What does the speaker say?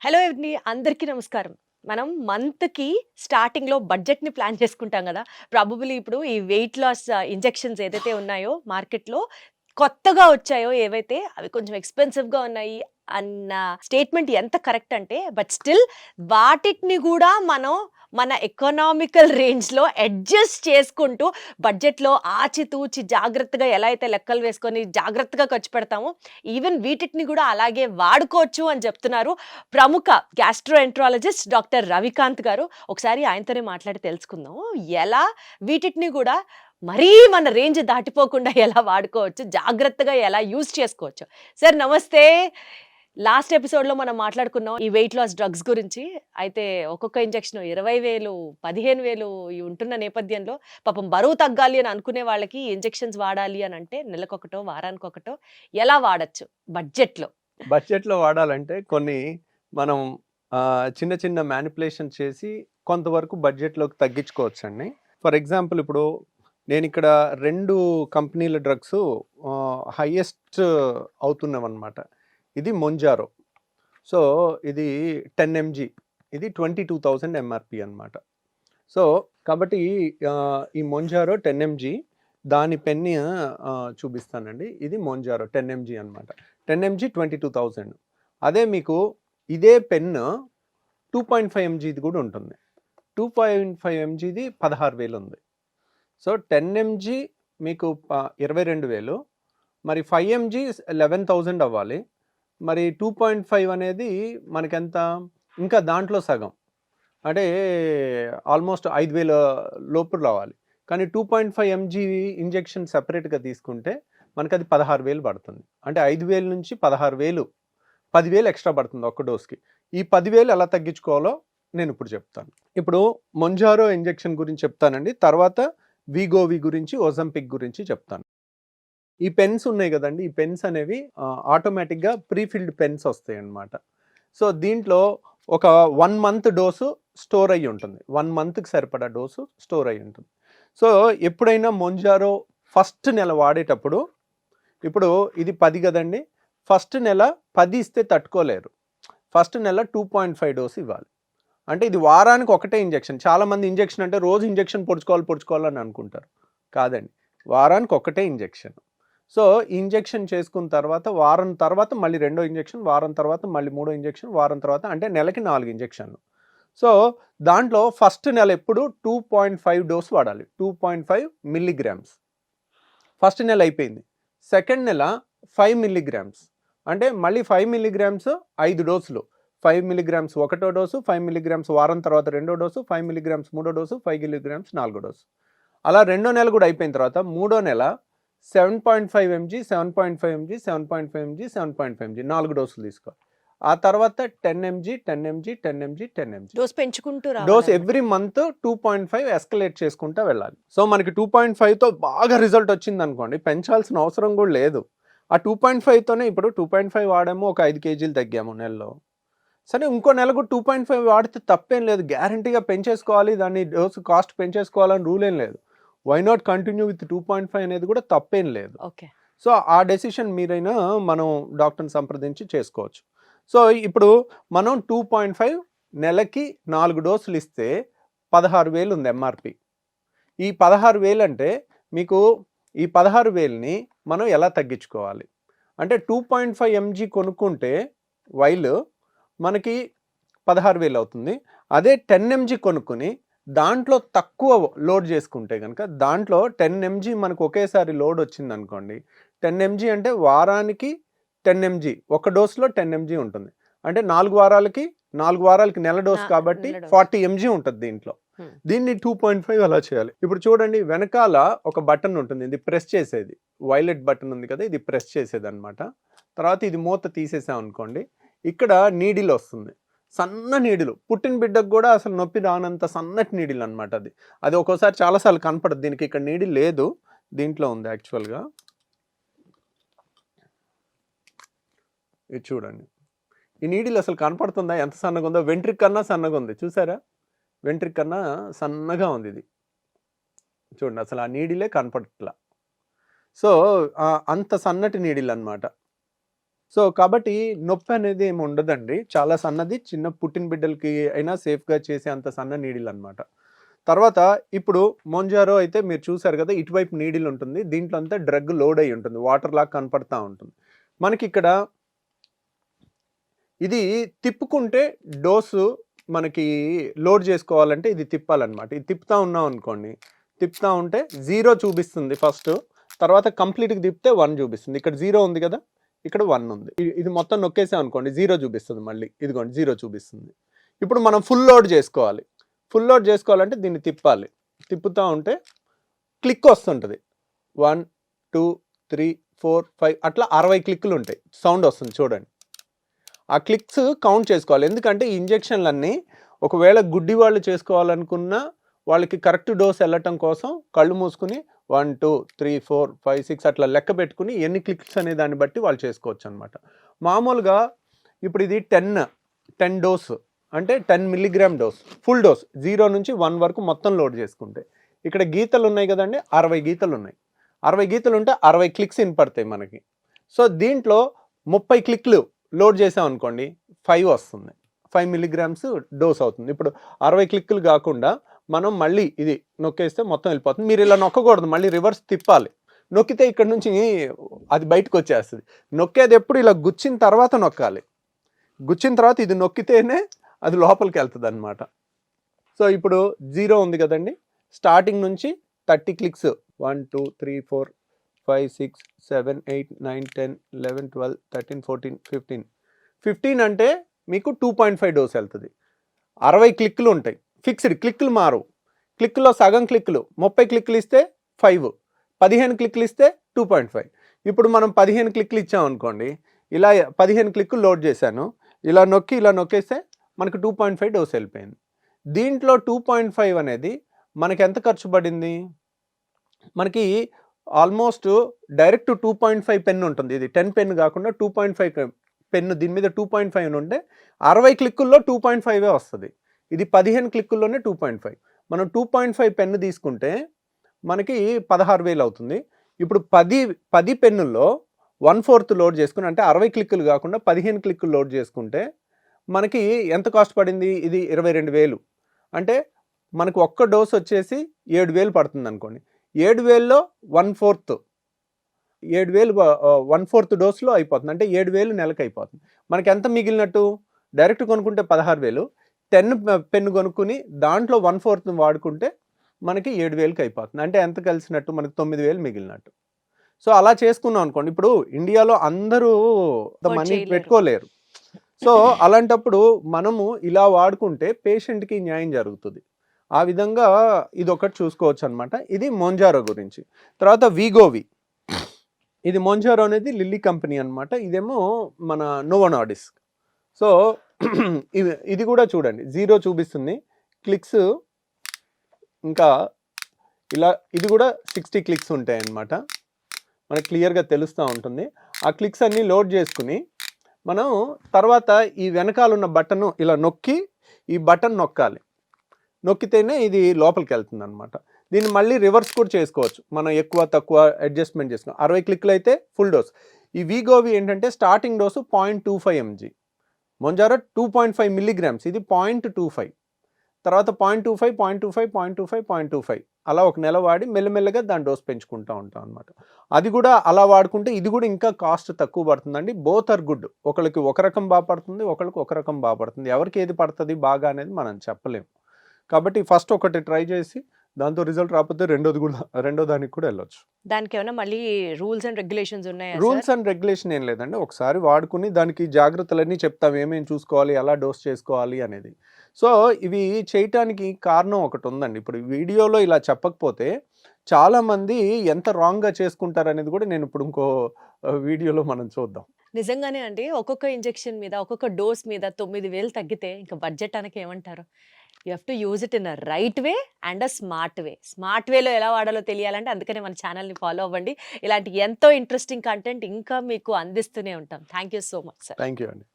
Hello అండి. అందరికీ నమస్కారం. మనం మంత్‌కి స్టార్టింగ్‌లో బడ్జెట్‌ని ప్లాన్ చేసుకుంటాం గదా! ప్రాబబుల్లీ ఇప్పుడు ఈ వెయిట్ లాస్ ఇంజెక్షన్స్ ఏదైతే ఉన్నాయో మార్కెట్‌లో కొత్తగా వచ్చాయో ఏవైతే అవి కొంచెం ఎక్స్‌పెన్సివ్‌గా ఉన్నాయి అన్న స్టేట్మెంట్ ఎంత కరెక్ట్ అంటే బట్ స్టిల్ వాటిని గూడా మనం మన ఎకనామికల్ రేంజ్‌లో అడ్జస్ట్ చేసుకుంటూ బడ్జెట్‌లో ఆచితూచి జాగ్రత్తగా ఎలా అయితే లెక్కలు వేసుకొని జాగ్రత్తగా ఖర్చు పెడతామో ఈవెన్ వీటిని గూడా అలాగే వాడుకోవచ్చు అని చెప్తున్నారు ప్రముఖ గ్యాస్ట్రోఎంట్రాలజిస్ట్ డాక్టర్ రవికాంత్ గారు. ఒకసారి ఆయనతోనే మాట్లాడి తెలుసుకుందాం. ఎలా వీటిని గూడా మరీ మన రేంజ్ దాటిపోకుండా ఎలా వాడుకోవచ్చు, జాగ్రత్తగా ఎలా యూజ్ చేసుకోవచ్చు. సార్ నమస్తే. లాస్ట్ ఎపిసోడ్‌లో మనం మాట్లాడుకున్నాం ఈ వెయిట్ లాస్ డ్రగ్స్ గురించి. అయితే ఒక్కొక్క ఇంజెక్షన్ 20,000, 15,000 ఇవి ఉంటున్న నేపథ్యంలో పాపం బరువు తగ్గాలి అని అనుకునే వాళ్ళకి ఇంజెక్షన్స్ వాడాలి అని అంటే నెలకొకటో, వారానికొకటో ఎలా వాడొచ్చు బడ్జెట్‌లో? బడ్జెట్‌లో వాడాలంటే కొన్ని మనం చిన్న చిన్న మ్యానిపులేషన్ చేసి కొంతవరకు బడ్జెట్‌లోకి తగ్గించుకోవచ్చండి. ఫర్ ఎగ్జాంపుల్ ఇప్పుడు నేనిక్కడ 2 కంపెనీల డ్రగ్స్ హైయెస్ట్ అవుతున్నవన్నమాట. ఇది మొంజారో. సో, ఇది 10 ఎంజీ. ఇది 22,000 ఎంఆర్‌పీ అన్నమాట. సో, కాబట్టి ఈ మొంజారో 10 ఎంజీ దాని పెన్ చూపిస్తానండి. ఇది మొంజారో 10 ఎంజీ అన్నమాట. 10 ఎంజీ 22,000. అదే మీకు ఇదే పెన్ 2.5 ఎంజీది కూడా ఉంటుంది. 2.5 ఎంజీది 16,000 ఉంది. సో 10 ఎంజీ మీకు 22,000, మరి 5 ఎంజీ 11,000 అవ్వాలి. మరి 2.5 అనేది మనకెంత, ఇంకా దాంట్లో సగం అంటే ఆల్మోస్ట్ 5,000 లోపు రావాలి. కానీ 2.5 ఎంజీ ఇంజెక్షన్ సెపరేట్గా తీసుకుంటే మనకు అది 16,000 పడుతుంది. అంటే 5,000 నుంచి 16,000, 10,000 ఎక్స్ట్రా పడుతుంది ఒక్క డోస్కి. ఈ 10,000 ఎలా తగ్గించుకోవాలో నేను ఇప్పుడు చెప్తాను. ఇప్పుడు మొంజారో ఇంజెక్షన్ గురించి చెప్తానండి. తర్వాత వీగోవి గురించి, ఓజంపిక్ గురించి చెప్తాను. ఈ పెన్స్ ఉన్నాయి కదండి, ఈ పెన్స్ అనేవి ఆటోమేటిక్గా ప్రీఫిల్డ్ పెన్స్ వస్తాయి అన్నమాట. సో దీంట్లో ఒక 1 మంత్ డోసు స్టోర్ అయ్యి ఉంటుంది. 1 మంత్కి సరిపడా డోసు స్టోర్ అయ్యి ఉంటుంది. సో ఎప్పుడైనా మొంజారో ఫస్ట్ నెల వాడేటప్పుడు, ఇప్పుడు ఇది 10 కదండి, ఫస్ట్ నెల 10 ఇస్తే తట్టుకోలేరు. ఫస్ట్ నెల 2.5 డోసు ఇవ్వాలి. అంటే ఇది వారానికి ఒకటే ఇంజెక్షన్. చాలామంది ఇంజెక్షన్ అంటే రోజు ఇంజెక్షన్ పొడుచుకోవాలని అనుకుంటారు. కాదండి, వారానికి ఒకటే ఇంజెక్షన్. సో ఇంజెక్షన్ చేసుకున్న తర్వాత వారం తర్వాత మళ్ళీ రెండో ఇంజెక్షన్, వారం తర్వాత మళ్ళీ మూడో ఇంజెక్షన్, వారం తర్వాత అంటే నెలకి 4 ఇంజెక్షన్లు. సో దాంట్లో ఫస్ట్ నెల ఎప్పుడు 2.5 డోస్ వాడాలి. 2.5 మిల్లీగ్రామ్స్ ఫస్ట్ నెల అయిపోయింది. సెకండ్ నెల 5 మిల్లీగ్రామ్స్, అంటే మళ్ళీ 5 మిల్లీగ్రామ్స్ 5 డోసులు. 5 మిల్లీగ్రామ్స్ ఒకటో డోసు, 5 మిల్లీగ్రామ్స్ వారం తర్వాత రెండో డోసు, 5 మిల్లీగ్రామ్స్ మూడో డోసు, 5 మిల్లీగ్రామ్స్ నాలుగో డోసు. అలా రెండో నెల కూడా అయిపోయిన తర్వాత మూడో నెల 7.5 ఎంజీ, 7.5 ఎంజీ, 7.5 ఎంజీ, 7.5 ఎంజీ 4 డోసులు తీసుకోవాలి. ఆ తర్వాత 10 MG, 10 MG, 10 MG, 10 MG dose పెంచుకుంటూ డోస్ ఎవ్రీ మంత్ 2.5 ఎస్కలేట్ చేసుకుంటూ వెళ్ళాలి. సో మనకి 2.5తో బాగా రిజల్ట్ వచ్చింది అనుకోండి, పెంచాల్సిన అవసరం కూడా లేదు. ఆ 2.5తోనే ఇప్పుడు 2.5 వాడాము, ఒక 5 కేజీలు తగ్గాము నెలలో. సరే ఇంకో నెలకు 2.5 వాడితే తప్పేం లేదు, గ్యారంటీగా పెంచేసుకోవాలి, దాన్ని డోసు కాస్ట్ పెంచేసుకోవాలని రూల్ ఏం లేదు. వై నాట్ కంటిన్యూ విత్ 2.5 అనేది కూడా తప్పేం లేదు. ఓకే. సో ఆ డెసిషన్ మీరైనా మనం డాక్టర్ని సంప్రదించి చేసుకోవచ్చు. సో ఇప్పుడు మనం 2.5 నెలకి 4 డోసులు ఇస్తే 16,000 ఉంది ఎంఆర్పి. ఈ 16,000 అంటే మీకు ఈ 16,000ని మనం ఎలా తగ్గించుకోవాలి అంటే 2.5 ఎంజీ కొనుక్కుంటే వైల్ మనకి 16,000 అవుతుంది. అదే 10 ఎంజీ కొనుక్కుని దాంట్లో తక్కువ లోడ్ చేసుకుంటే కనుక, దాంట్లో 10 ఎంజీ మనకు ఒకేసారి లోడ్ వచ్చింది అనుకోండి, 10 ఎంజీ అంటే వారానికి 10 ఎంజీ, ఒక డోస్లో 10 ఎంజీ ఉంటుంది. అంటే 4 వారాలకి నెల డోస్ కాబట్టి 40 ఎంజీ ఉంటుంది దీంట్లో. దీన్ని 2.5 అలా చేయాలి. ఇప్పుడు చూడండి, వెనకాల ఒక బటన్ ఉంటుంది, ఇది ప్రెస్ చేసేది, వైలెట్ బటన్ ఉంది కదా, ఇది ప్రెస్ చేసేది అనమాట. తర్వాత ఇది మూత తీసేసాం అనుకోండి, ఇక్కడ నీడిల్ వస్తుంది, సన్న నీడిలు. పుట్టిన బిడ్డకు కూడా అసలు నొప్పి రానంత సన్నటి నీడిల్ అనమాట. అది ఒక్కోసారి చాలాసార్లు కనపడదు. దీనికి ఇక్కడ నీడిల్ లేదు, దీంట్లో ఉంది యాక్చువల్గా. ఇది చూడండి, ఈ నీడిల్ అసలు కనపడుతుందా ఎంత సన్నగా ఉందో? వెంట్రిక్ కన్నా సన్నగా ఉంది, చూసారా? వెంట్రిక్ కన్నా సన్నగా ఉంది ఇది, చూడండి, అసలు ఆ నీడిలే కనపడట్లా. సో అంత సన్నటి నీడిల్ అనమాట. సో కాబట్టి నొప్పి అనేది ఏమి ఉండదండి. చాలా సన్నది, చిన్న పుట్టిన బిడ్డలకి అయినా సేఫ్‌గా చేసే అంత సన్న నీడిల్ అనమాట. తర్వాత ఇప్పుడు మొంజారో అయితే మీరు చూసారు కదా! ఇటువైపు నీడిల్ ఉంటుంది. దీంట్లో అంతా డ్రగ్ లోడ్ అయ్యి ఉంటుంది. వాటర్‌లాగా కనపడతా ఉంటుంది. మనకిక్కడ ఇది తిప్పుకుంటే డోసు మనకి లోడ్ చేసుకోవాలంటే ఇది తిప్పాలన్నమాట. ఇది తిప్పుతా ఉన్నాం అనుకోండి. తిప్పుతా ఉంటే 0 చూపిస్తుంది ఫస్ట్. తర్వాత కంప్లీట్‌గా తిప్పితే 1 చూపిస్తుంది. ఇక్కడ 0 ఉంది కదా! ఇక్కడ 1 ఉంది. ఇది మొత్తం నొక్కేసాం అనుకోండి 0 చూపిస్తుంది మళ్ళీ. ఇదిగోండి 0 చూపిస్తుంది. ఇప్పుడు మనం ఫుల్ లోడ్ చేసుకోవాలి. ఫుల్ లోడ్ చేసుకోవాలంటే దీన్ని తిప్పాలి. తిప్పుతా ఉంటే క్లిక్ వస్తుంటది. 1, 2, 3, 4, 5 అట్లా 60 క్లిక్‌లు ఉంటాయి. సౌండ్ వస్తుంది చూడండి. ఆ క్లిక్స్ కౌంట్ చేసుకోవాలి. ఎందుకంటే ఈ ఇంజెక్షన్‌లన్నీ ఒకవేళ గుడ్డి వాళ్ళు చేసుకోవాలనుకున్నా వాళ్ళకి కరెక్ట్ డోస్ వెళ్ళటం కోసం కళ్ళు మూసుకొని 1, 2, 3, 4, 5, 6 అట్లా లెక్క పెట్టుకుని ఎన్ని క్లిక్స్ అనే దాన్ని బట్టి వాళ్ళు చేసుకోవచ్చు అనమాట. మామూలుగా ఇప్పుడు ఇది 10 డోస్ అంటే 10 మిల్లీగ్రామ్ డోస్ ఫుల్ డోస్ 0 నుంచి 1 వరకు మొత్తం లోడ్ చేసుకుంటే ఇక్కడ గీతలు ఉన్నాయి కదండి 60 గీతలు ఉన్నాయి. 60 గీతలు ఉంటే 60 క్లిక్స్ ఇన్పడతాయి మనకి. సో దీంట్లో 30 క్లిక్లు లోడ్ చేసాం అనుకోండి 5 వస్తుంది. 5 మిల్లీగ్రామ్స్ డోస్ అవుతుంది. ఇప్పుడు 60 క్లిక్లు కాకుండా మనం మళ్ళీ ఇది నొక్కేస్తే మొత్తం వెళ్ళిపోతుంది. మీరు ఇలా నొక్కకూడదు, మళ్ళీ రివర్స్ తిప్పాలి. నొక్కితే ఇక్కడ నుంచి అది బయటకు వచ్చేస్తుంది. నొక్కేది ఎప్పుడు ఇలా గుచ్చిన తర్వాత నొక్కాలి. గుచ్చిన తర్వాత ఇది నొక్కితేనే అది లోపలికి వెళ్తుంది అనమాట. సో ఇప్పుడు 0 ఉంది కదండి, స్టార్టింగ్ నుంచి 30 క్లిక్స్ 1, 2, 3, 4, 5, 6, 7, 8, 9, 10, 11, 12, 13, 14, 15. 15 అంటే మీకు 2.5 డోస్ వెళ్తుంది. 60 క్లిక్లు ఉంటాయి. ఫిక్స్డ్ క్లిక్లు మారవు. క్లిక్లో సగం క్లిక్లు 30 క్లిక్లు ఇస్తే 5, 15 క్లిక్లు ఇస్తే 2.5. ఇప్పుడు మనం 15 క్లిక్లు ఇచ్చామనుకోండి, ఇలా 15 క్లిక్లు లోడ్ చేశాను, ఇలా నొక్కేస్తే మనకు 2.5 డోస్ వెళ్ళిపోయింది. దీంట్లో 2.5 అనేది మనకి ఎంత ఖర్చు పడింది? మనకి ఆల్మోస్ట్ డైరెక్ట్ 2.5 పెన్ ఉంటుంది. ఇది 10 పెన్ కాకుండా 2.5 పెన్ను దీని మీద 2.5 ఉంటే 60 క్లిక్కుల్లో 2.5 వస్తుంది. ఇది 15 క్లిక్కుల్లోనే 2.5. మనం 2.5 పెన్ను తీసుకుంటే మనకి 16,000 అవుతుంది. ఇప్పుడు 10 పెన్నుల్లో 1/4 లోడ్ చేసుకుని అంటే 60 క్లిక్కులు కాకుండా 15 క్లిక్కులు లోడ్ చేసుకుంటే మనకి ఎంత కాస్ట్ పడింది? ఇది 22,000. అంటే మనకు ఒక్క డోస్ వచ్చేసి 7,000 పడుతుంది అనుకోండి. 7,000లో 1/4 1/4 డోస్లో అయిపోతుంది. అంటే 7,000 నెలకు అయిపోతుంది. మనకి ఎంత మిగిలినట్టు? డైరెక్ట్ కొనుక్కుంటే 16,000, 10 పెన్ను కొనుక్కుని దాంట్లో 1/4 వాడుకుంటే మనకి 7,000కి అయిపోతుంది. అంటే ఎంత కలిసినట్టు? మనకి 9,000 మిగిలినట్టు. సో అలా చేసుకున్నాం అనుకోండి. ఇప్పుడు ఇండియాలో అందరూ మనీ పెట్టుకోలేరు. సో అలాంటప్పుడు మనము ఇలా వాడుకుంటే పేషెంట్కి న్యాయం జరుగుతుంది. ఆ విధంగా ఇదొకటి చూసుకోవచ్చు అనమాట. ఇది మొంజారో గురించి. తర్వాత వీగోవి, ఇది మొంజారో అనేది లిల్లీ కంపెనీ అనమాట. ఇదేమో మన నోవో నార్డిస్క్. సో ఇది కూడా చూడండి 0 చూపిస్తుంది క్లిక్స్. ఇంకా ఇలా ఇది కూడా 60 క్లిక్స్ ఉంటాయి అన్నమాట. మనకు క్లియర్గా తెలుస్తూ ఉంటుంది. ఆ క్లిక్స్ అన్నీ లోడ్ చేసుకుని మనం తర్వాత ఈ వెనకాల ఉన్న బటన్ ఇలా నొక్కి ఈ బటన్ నొక్కాలి. నొక్కితేనే ఇది లోపలికి వెళ్తుంది అనమాట. దీన్ని మళ్ళీ రివర్స్ కూడా చేసుకోవచ్చు. మనం ఎక్కువ తక్కువ అడ్జస్ట్మెంట్ చేసుకున్నాం. 60 క్లిక్లు అయితే ఫుల్ డోస్. ఈ వీగోవి ఏంటంటే స్టార్టింగ్ డోసు 0.25 mg, మొంజారో 2.5 మిల్లీగ్రామ్స్, ఇది 0.25, తర్వాత 0.25, 0.25, 0.25, 0.25 అలా ఒక నెల వాడి మెల్లమెల్లగా దాని డోస్ పెంచుకుంటూ ఉంటాం అనమాట. అది కూడా అలా వాడుకుంటే ఇది కూడా ఇంకా కాస్ట్ తక్కువ పడుతుందండి. Both are good. ఒకరికి ఒక రకం బాగా పడుతుంది, ఒకరికి ఒక రకం బాగా పడుతుంది. ఎవరికి ఏది పడుతుంది బాగా అనేది మనం చెప్పలేము. కాబట్టి ఫస్ట్ ఒకటి ట్రై చేసి దాంతో రిజల్ట్ రాకపోతే రెండో దానికి కూడా వెళ్ళొచ్చు. దానికి ఏమైనా మళ్ళీ రూల్స్ అండ్ రెగ్యులేషన్స్ ఉన్నాయా? రూల్స్ అండ్ రెగ్యులేషన్ ఏం లేదండి. ఒకసారి వాడుకుని దానికి జాగ్రత్తలన్నీ చెప్తాం, ఏమేమి చూసుకోవాలి, ఎలా డోస్ చేసుకోవాలి అనేది. సో ఇవి చేయటానికి కారణం ఒకటి ఉందండి. ఇప్పుడు వీడియోలో ఇలా చెప్పకపోతే చాలామంది ఎంత రాంగ్గా చేసుకుంటారు అనేది కూడా నేను ఇప్పుడు ఇంకో వీడియోలో మనం చూద్దాం. నిజంగానే అండి, ఒక్కొక్క ఇంజెక్షన్ మీద ఒక్కొక్క డోస్ మీద 9,000 తగ్గితే ఇంకా బడ్జెట్ అనకి ఏమంటారు? You have to use it in a right way and a smart way. Smart వేలో ఎలా వాడాలో తెలియాలంటే అందుకనే మన ఛానల్ని ఫాలో అవ్వండి. ఇలాంటి ఎంతో ఇంట్రెస్టింగ్ కంటెంట్ ఇంకా మీకు అందిస్తూనే ఉంటాం. Thank you so much sir. Thank you అండి.